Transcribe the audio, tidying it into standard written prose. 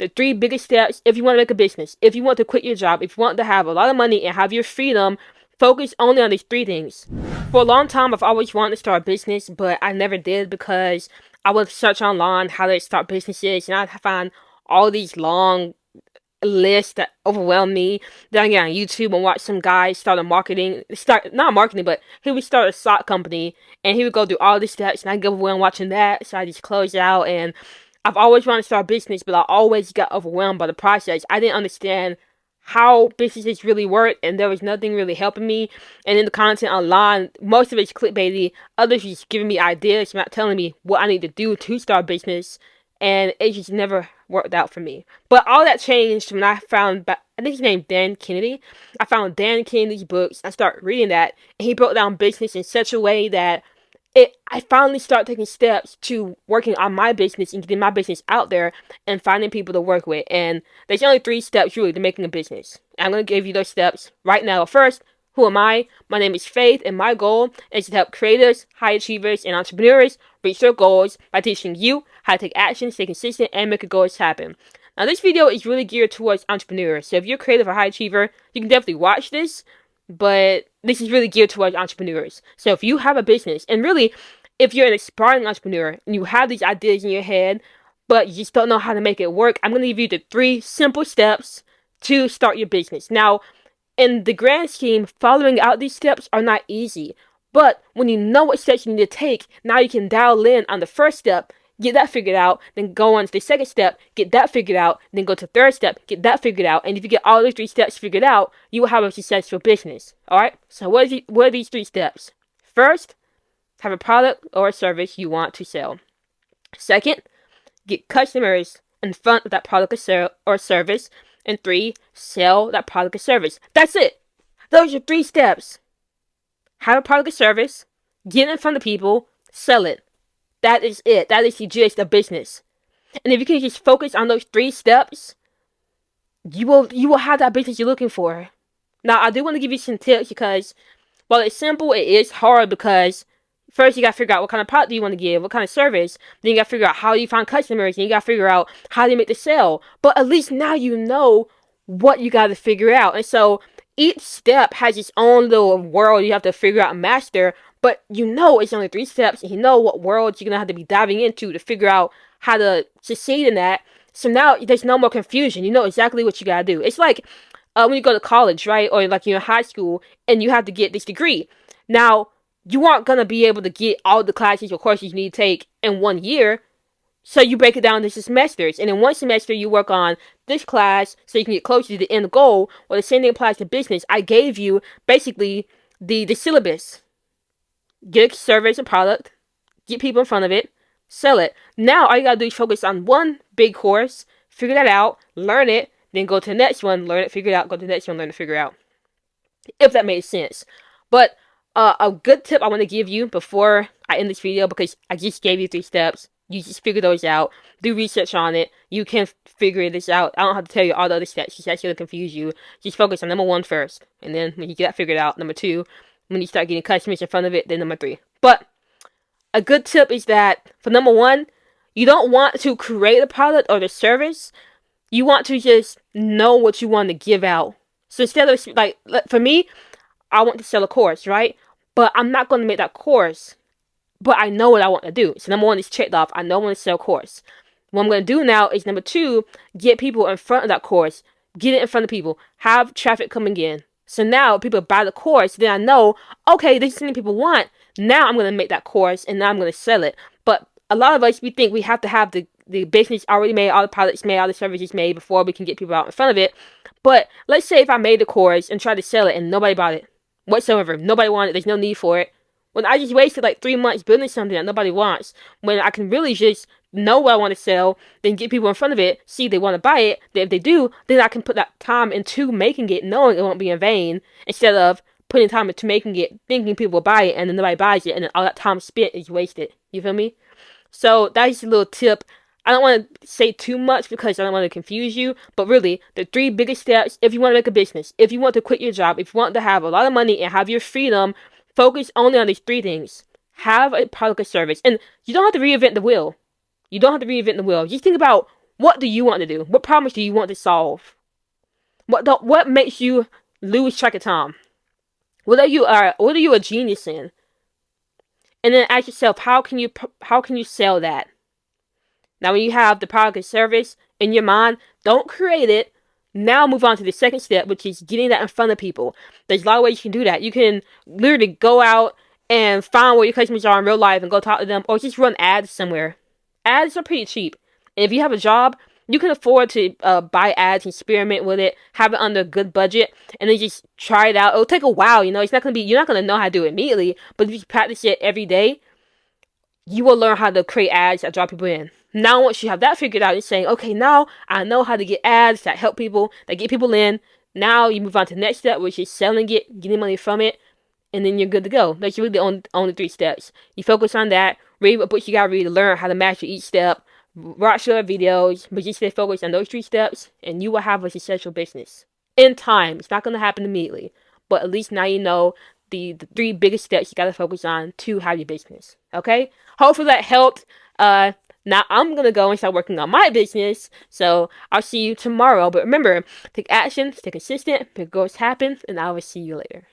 the 3 biggest steps if you want to make a business, if you want to quit your job, if you want to have a lot of money and have your freedom. Focus only on these 3 things. For a long time, I've always wanted to start a business, but I never did because I would search online how to start businesses, and I'd find all these long lists that overwhelm me. Then I get on YouTube and watch some guy not marketing, but he would start a sock company, and he would go through all the steps, and I get overwhelmed watching that, so I just close out. And I've always wanted to start a business, but I always got overwhelmed by the process. I didn't understand how businesses really work, and there was nothing really helping me. And in the content online, most of it's clickbaity. Others just giving me ideas, not telling me what I need to do to start a business, and it just never worked out for me. But all that changed when I found, I think his name Dan Kennedy. I found Dan Kennedy's books. I started reading that, and he broke down business in such a way that I finally started taking steps to working on my business and getting my business out there and finding people to work with. And there's only 3 steps really to making a business. I'm going to give you those steps right now. First, who am I? My name is Faith, and my goal is to help creators, high achievers, and entrepreneurs reach their goals by teaching you how to take action, stay consistent, and make your goals happen. Now, this video is really geared towards entrepreneurs. So if you're a creative or high achiever, you can definitely watch this. But this is really geared towards entrepreneurs. So if you have a business, and really, if you're an aspiring entrepreneur and you have these ideas in your head, but you just don't know how to make it work, I'm going to give you the 3 simple steps to start your business. Now, in the grand scheme, following out these steps are not easy. But when you know what steps you need to take, now you can dial in on the first step, get that figured out, then go on to the second step, get that figured out, then go to the third step, get that figured out. And if you get all those 3 steps figured out, you will have a successful business. Alright? So what are these 3 steps? First, have a product or a service you want to sell. Second, get customers in front of that product or service. And 3, sell that product or service. That's it. Those are 3 steps. Have a product or service, get in front of people, sell it. That is it. That is the gist of business. And if you can just focus on those 3 steps, you will have that business you're looking for. Now, I do want to give you some tips because while it's simple, it is hard because first you got to figure out what kind of product do you want to give, what kind of service. Then you got to figure out how you find customers, and you got to figure out how you make the sale. But at least now you know what you got to figure out. And so each step has its own little world you have to figure out and master. But you know it's only 3 steps, and you know what worlds you're going to have to be diving into to figure out how to succeed in that. So now there's no more confusion. You know exactly what you got to do. It's like when you go to college, right? Or like you're in high school, and you have to get this degree. Now, you aren't going to be able to get all the classes or courses you need to take in 1 year. So you break it down into semesters. And in 1 semester, you work on this class so you can get closer to the end goal. Well, the same thing applies to business. I gave you basically the syllabus. Get a service and product, get people in front of it, sell it. Now all you gotta do is focus on one big course, figure that out, learn it, then go to the next one, learn it, figure it out, go to the next one, learn it, figure it out. If that made sense. But a good tip I want to give you before I end this video, because I just gave you 3 steps. You just figure those out, do research on it. You can figure this out. I don't have to tell you all the other steps because that's going to confuse you. Just focus on number 1 first. And then when you get that figured out, number 2, when you start getting customers in front of it, then number 3. But a good tip is that for number 1, you don't want to create a product or the service. You want to just know what you want to give out. So instead of, like, for me, I want to sell a course, right? But I'm not going to make that course. But I know what I want to do. So number 1 is checked off. I know I want to sell a course. What I'm going to do now is number 2, get people in front of that course. Get it in front of people. Have traffic coming in. So now people buy the course, then I know, okay, this is something people want. Now I'm going to make that course, and now I'm going to sell it. But a lot of us, we think we have to have the business already made, all the products made, all the services made before we can get people out in front of it. But let's say if I made the course and tried to sell it and nobody bought it whatsoever, nobody wanted it, there's no need for it. When I just wasted like 3 months building something that nobody wants, when I can really just know what I want to sell, then get people in front of it, see if they want to buy it, then if they do, then I can put that time into making it, knowing it won't be in vain, instead of putting time into making it, thinking people will buy it, and then nobody buys it, and then all that time spent is wasted. You feel me? So that's a little tip. I don't want to say too much because I don't want to confuse you, but really, the 3 biggest steps if you want to make a business, if you want to quit your job, if you want to have a lot of money and have your freedom, focus only on these 3 things. Have a product or service. And you don't have to reinvent the wheel. You don't have to reinvent the wheel. Just think about What do you want to do? What problems do you want to solve? What makes you lose track of time? What are you a genius in? And then ask yourself, how can you sell that? Now, when you have the product or service in your mind, don't create it. Now move on to the second step, which is getting that in front of people. There's a lot of ways you can do that. You can literally go out and find where your customers are in real life and go talk to them, or just run ads somewhere. Ads are pretty cheap. And if you have a job, you can afford to buy ads, experiment with it, have it under a good budget, and then just try it out. It'll take a while, you're not gonna know how to do it immediately, but if you practice it every day, you will learn how to create ads that draw people in. Now, once you have that figured out, you're saying, okay, now I know how to get ads that help people, that get people in. Now you move on to the next step, which is selling it, getting money from it, and then you're good to go. That's really the only 3 steps. You focus on that, read what books you gotta read to learn how to master each step, watch other videos, but just stay focused on those 3 steps, and you will have a successful business. In time, it's not gonna happen immediately, but at least now you know the 3 biggest steps you gotta focus on to have your business. Okay? Hopefully that helped. Now I'm gonna go and start working on my business. So I'll see you tomorrow. But remember, take action, stay consistent, make goals happen, and I will see you later.